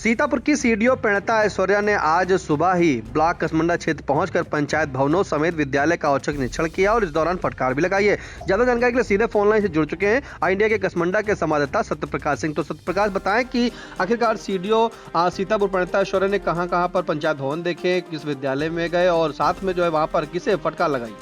सीतापुर की सीडीओ प्रणता ऐश्वर्या ने आज सुबह ही ब्लॉक कसमंडा क्षेत्र पहुंचकर पंचायत भवनों समेत विद्यालय का औचक निरीक्षण किया और इस दौरान फटकार भी लगाई है। ज्यादा जानकारी के लिए सीधे फोन लाइन से जुड़ चुके हैं आई इंडिया के कसमंडा के संवाददाता सत्यप्रकाश सिंह। तो सत्यप्रकाश, बताएं कि आखिरकार सीडीओ सीतापुर प्रणता ऐश्वर्या ने कहां पर पंचायत भवन देखे, किस विद्यालय में गए और साथ में जो है वहां पर किसे फटकार लगाई?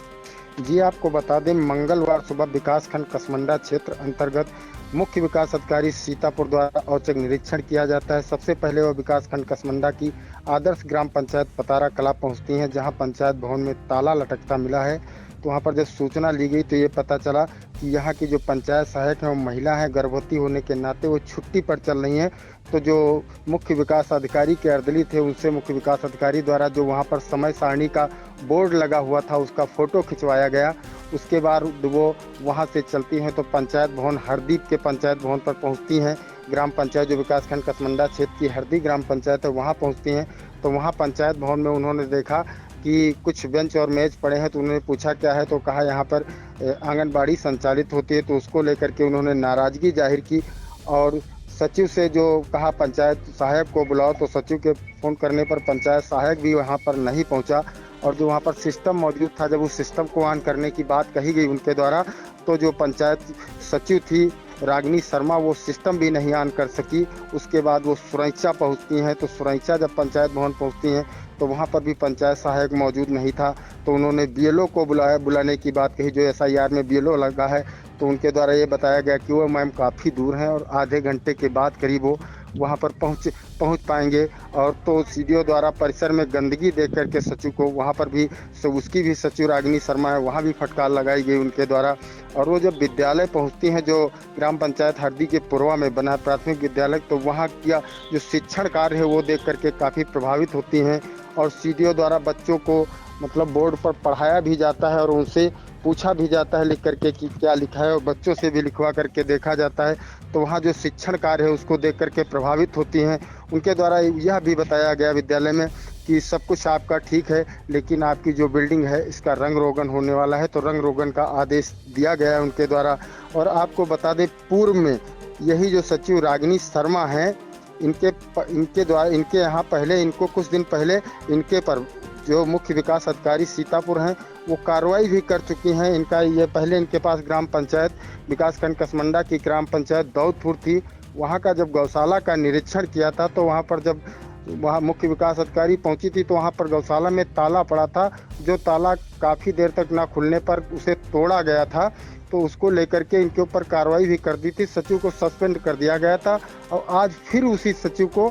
जी, आपको बता दें, मंगलवार सुबह विकासखंड कसमंडा क्षेत्र अंतर्गत मुख्य विकास अधिकारी सीतापुर द्वारा औचक निरीक्षण किया जाता है। सबसे पहले वह विकासखंड कसमंडा की आदर्श ग्राम पंचायत पतारा कला पहुंचती हैं, जहां पंचायत भवन में ताला लटकता मिला है। तो वहां पर जब सूचना ली गई तो ये पता चला कि यहाँ की जो पंचायत सहायक है वो महिला है, गर्भवती होने के नाते वो छुट्टी पर चल रही हैं। तो जो मुख्य विकास अधिकारी के अर्दली थे, उनसे मुख्य विकास अधिकारी द्वारा जो वहाँ पर समय सारणी का बोर्ड लगा हुआ था उसका फोटो खिंचवाया गया। उसके बाद वो वहाँ से चलती हैं तो पंचायत भवन हरदीप के पंचायत भवन पर पहुँचती हैं। ग्राम पंचायत जो विकासखंड कसमंडा क्षेत्र की हरदी ग्राम पंचायत है वहाँ पहुँचती हैं। तो वहाँ पंचायत भवन में उन्होंने देखा कि कुछ बेंच और मेज पड़े हैं। तो उन्होंने पूछा क्या है, तो कहा यहाँ पर आंगनबाड़ी संचालित होती है। तो उसको लेकर के उन्होंने नाराजगी जाहिर की और सचिव से जो कहा पंचायत सहायक को बुलाओ, तो सचिव के फ़ोन करने पर पंचायत सहायक भी वहाँ पर नहीं पहुँचा। और जो वहाँ पर सिस्टम मौजूद था, जब उस सिस्टम को ऑन करने की बात कही गई उनके द्वारा, तो जो पंचायत सचिव थी रागिनी शर्मा वो सिस्टम भी नहीं ऑन कर सकी। उसके बाद वो सुरैचा पहुँचती हैं। तो सुरैचा जब पंचायत भवन पहुँचती हैं तो वहाँ पर भी पंचायत सहायक मौजूद नहीं था। तो उन्होंने बीएलओ को बुलाने की बात कही, जो एसआईआर में बीएलओ लगा है। तो उनके द्वारा ये बताया गया कि वो मैम काफ़ी दूर हैं और आधे घंटे के बाद करीब वो वहाँ पर पहुँच पाएंगे। और तो सीडीओ द्वारा परिसर में गंदगी देख करके सचिव को वहाँ पर भी उसकी भी सचिव रागिनी शर्मा है, वहाँ भी फटकार लगाई गई उनके द्वारा। और वो जब विद्यालय पहुँचती हैं, जो ग्राम पंचायत हरदी के पूर्वा में बना प्राथमिक विद्यालय, तो वहाँ का जो शिक्षण कार्य है वो देख करके काफ़ी प्रभावित होती हैं। और सीडीओ द्वारा बच्चों को मतलब बोर्ड पर पढ़ाया भी जाता है और उनसे पूछा भी जाता है लिख करके कि क्या लिखा है, और बच्चों से भी लिखवा करके देखा जाता है। तो वहाँ जो शिक्षण कार्य है उसको देख करके प्रभावित होती हैं। उनके द्वारा यह भी बताया गया विद्यालय में कि सब कुछ आपका ठीक है, लेकिन आपकी जो बिल्डिंग है इसका रंग रोगन होने वाला है। तो रंग रोगन का आदेश दिया गया है उनके द्वारा। और आपको बता दें, पूर्व में यही जो सचिव रागिनी शर्मा हैं, इनके द्वारा इनके यहाँ पहले इनको कुछ दिन पहले इनके पर जो मुख्य विकास अधिकारी सीतापुर हैं वो कार्रवाई भी कर चुकी हैं। इनका ये पहले इनके पास ग्राम पंचायत विकासखंड कसमंडा की ग्राम पंचायत दौदपुर थी, वहाँ का जब गौशाला का निरीक्षण किया था तो वहाँ पर जब वहाँ मुख्य विकास अधिकारी पहुँची थी तो वहाँ पर गौशाला में ताला पड़ा था, जो ताला काफ़ी देर तक ना खुलने पर उसे तोड़ा गया था। तो उसको लेकर के इनके ऊपर कार्रवाई भी कर दी थी, सचिव को सस्पेंड कर दिया गया था। और आज फिर उसी सचिव को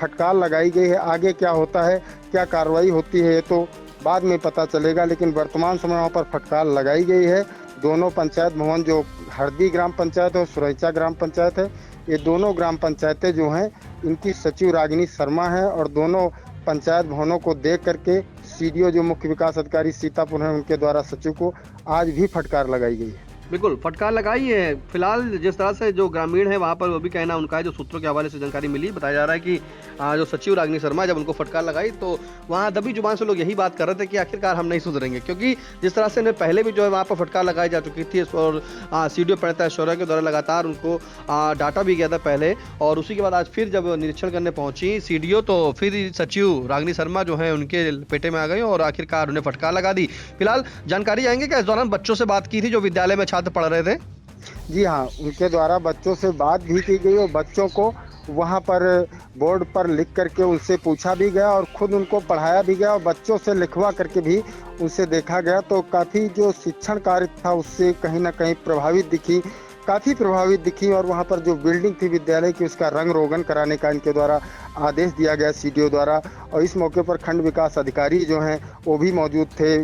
फटकार लगाई गई है। आगे क्या होता है, क्या कार्रवाई होती है, ये तो बाद में पता चलेगा, लेकिन वर्तमान समय वहाँ पर फटकार लगाई गई है। दोनों पंचायत भवन जो हरदी ग्राम पंचायत और सुरैचा ग्राम पंचायत है, ये दोनों ग्राम पंचायतें जो हैं इनकी सचिव रागिनी शर्मा है। और दोनों पंचायत भवनों को देख करके सीडीओ जो मुख्य विकास अधिकारी सीतापुर हैं उनके द्वारा सचिव को आज भी फटकार लगाई गई है। बिल्कुल फटकार लगाई है। फिलहाल जिस तरह से जो ग्रामीण है वहाँ पर वो भी कहना उनका है, जो सूत्रों के हवाले से जानकारी मिली, बताया जा रहा है कि जो सचिव रागिनी शर्मा जब उनको फटकार लगाई तो वहाँ दबी जुबान से लोग यही बात कर रहे थे कि आखिरकार हम नहीं सुधरेंगे, क्योंकि जिस तरह से इन्हें पहले भी जो है वहाँ पर फटकार लगाई जा चुकी थी और सीडीओ प्रणता ऐश्वर्या के द्वारा लगातार उनको डांटा भी गया था पहले। और उसी के बाद आज फिर जब निरीक्षण करने पहुंची सीडीओ तो फिर सचिव रागिनी शर्मा जो है उनके पेटे में आ गई और आखिरकार उन्हें फटकार लगा दी। फिलहाल जानकारी आएंगे क्या इस दौरान बच्चों से बात की थी जो विद्यालय में पढ़ रहे थे? जी हाँ, उनके द्वारा बच्चों से बात भी की गई और बच्चों को वहाँ पर बोर्ड पर लिख करके उनसे पूछा भी गया और खुद उनको पढ़ाया भी गया और बच्चों से लिखवा करके भी उनसे देखा गया। तो काफ़ी जो शिक्षण कार्य था उससे कहीं ना कहीं काफ़ी प्रभावित दिखी। और वहाँ पर जो बिल्डिंग थी विद्यालय की उसका रंग रोगन कराने का इनके द्वारा आदेश दिया गया सीडीओ द्वारा। और इस मौके पर खंड विकास अधिकारी जो हैं वो भी मौजूद थे,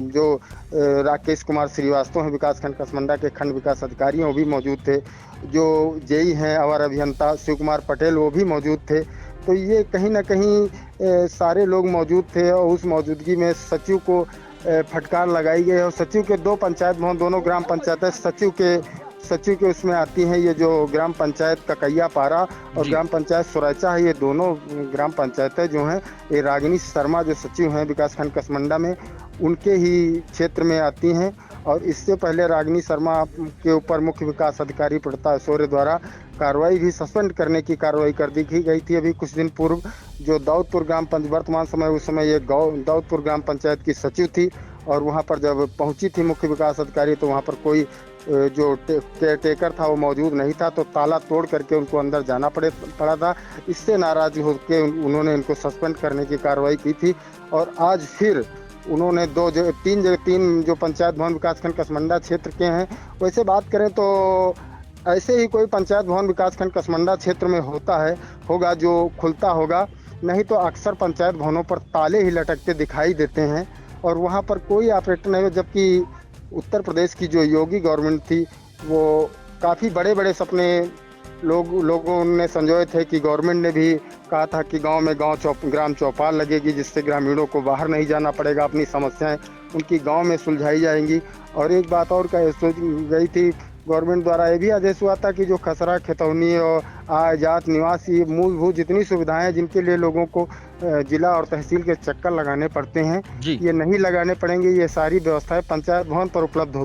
जो राकेश कुमार श्रीवास्तव हैं विकासखंड कसमंडा के खंड विकास अधिकारी वो भी मौजूद थे, जो जेई हैं अवर अभियंता शिव कुमार पटेल वो भी मौजूद थे। तो ये कहीं ना कहीं सारे लोग मौजूद थे और उस मौजूदगी में सचिव को फटकार लगाई गई। और सचिव के दो पंचायत भवन दोनों ग्राम पंचायतें सचिव के उसमें आती हैं। ये जो ग्राम पंचायत ककैया पारा और ग्राम पंचायत सुरैचा है, ये दोनों ग्राम पंचायतें जो हैं ये रागिनी शर्मा जो सचिव हैं विकासखंड कसमंडा में उनके ही क्षेत्र में आती हैं। और इससे पहले रागिनी शर्मा के ऊपर मुख्य विकास अधिकारी प्रणता शौर्य द्वारा कार्रवाई भी सस्पेंड करने की कार्रवाई कर दी गई थी। अभी कुछ दिन पूर्व जो दाऊदपुर ग्राम पंचायत वर्तमान समय उस समय ये दाऊदपुर ग्राम पंचायत की सचिव थी और वहां पर जब पहुंची थी मुख्य विकास अधिकारी तो वहां पर कोई जो केयर टेकर था वो मौजूद नहीं था, तो ताला तोड़ करके उनको अंदर जाना पड़ा था। इससे नाराज होकर उन्होंने इनको सस्पेंड करने की कार्रवाई की थी और आज फिर उन्होंने तीन जो पंचायत भवन विकासखंड कसमंडा क्षेत्र के हैं, वैसे बात करें तो ऐसे ही कोई पंचायत भवन विकासखंड कसमंडा क्षेत्र में होगा जो खुलता होगा, नहीं तो अक्सर पंचायत भवनों पर ताले ही लटकते दिखाई देते हैं और वहाँ पर कोई ऑपरेटर नहीं है। जबकि उत्तर प्रदेश की जो योगी गवर्नमेंट थी वो काफ़ी बड़े बड़े सपने लोगों ने संजोए थे कि गवर्नमेंट ने भी कहा था कि गांव में ग्राम चौपाल लगेगी जिससे ग्रामीणों को बाहर नहीं जाना पड़ेगा, अपनी समस्याएं उनकी गांव में सुलझाई जाएंगी। और एक बात और सोच गई थी गवर्नमेंट द्वारा, ये भी आदेश हुआ था कि जो खसरा खतौनी और आयात निवासी मूलभूत जितनी सुविधाएं हैं जिनके लिए लोगों को जिला और तहसील के चक्कर लगाने पड़ते हैं ये नहीं लगाने पड़ेंगे, ये सारी व्यवस्थाएं पंचायत भवन पर उपलब्ध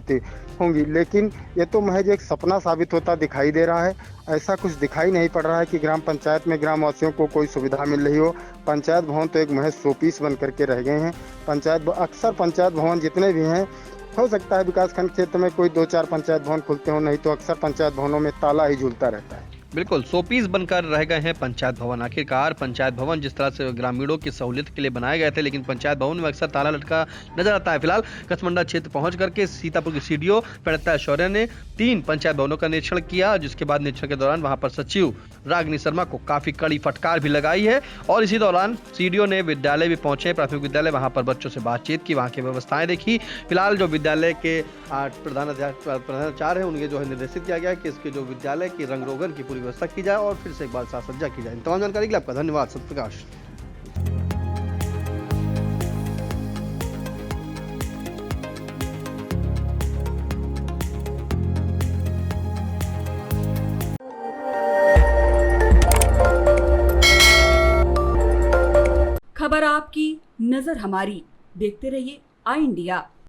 होंगी। लेकिन ये तो महज एक सपना साबित होता दिखाई दे रहा है। ऐसा कुछ दिखाई नहीं पड़ रहा है कि ग्राम पंचायत में ग्रामवासियों को कोई सुविधा मिल रही हो। पंचायत भवन तो एक महज शोपीस बन करके रह गए हैं। अक्सर पंचायत भवन जितने भी हैं, हो सकता है विकासखंड क्षेत्र में कोई 2-4 पंचायत भवन खुलते हो, नहीं तो अक्सर पंचायत भवनों में ताला ही झूलता रहता है। बिल्कुल शोपीस बनकर रह गए हैं पंचायत भवन। आखिरकार पंचायत भवन जिस तरह से ग्रामीणों की सहूलियत के लिए बनाए गए थे, लेकिन पंचायत भवन में अक्सर ताला लटका नजर आता है। फिलहाल कसमंडा क्षेत्र पहुंच करके सीतापुर की सीडीओ प्रणता शौर्य ने 3 पंचायत भवनों का निरीक्षण किया, जिसके बाद निरीक्षण के दौरान वहां पर सचिव रागिनी शर्मा को काफी कड़ी फटकार भी लगाई है। और इसी दौरान सीडीओ ने विद्यालय भी पहुंचे, प्राथमिक विद्यालय, वहां पर बच्चों से बातचीत की, वहां की व्यवस्थाएं देखी। फिलहाल जो विद्यालय के प्रधानाचार्य है उन्हें जो है निर्देशित किया गया कि इसके जो विद्यालय की रंग रोगन की पूरी व्यवस्था की जाए और फिर से एक बार साज सज्जा की जाए। तमाम जानकारी के लिए आपका धन्यवाद सत्यप्रकाश। खबर आपकी, नजर हमारी। देखते रहिए आई इंडिया।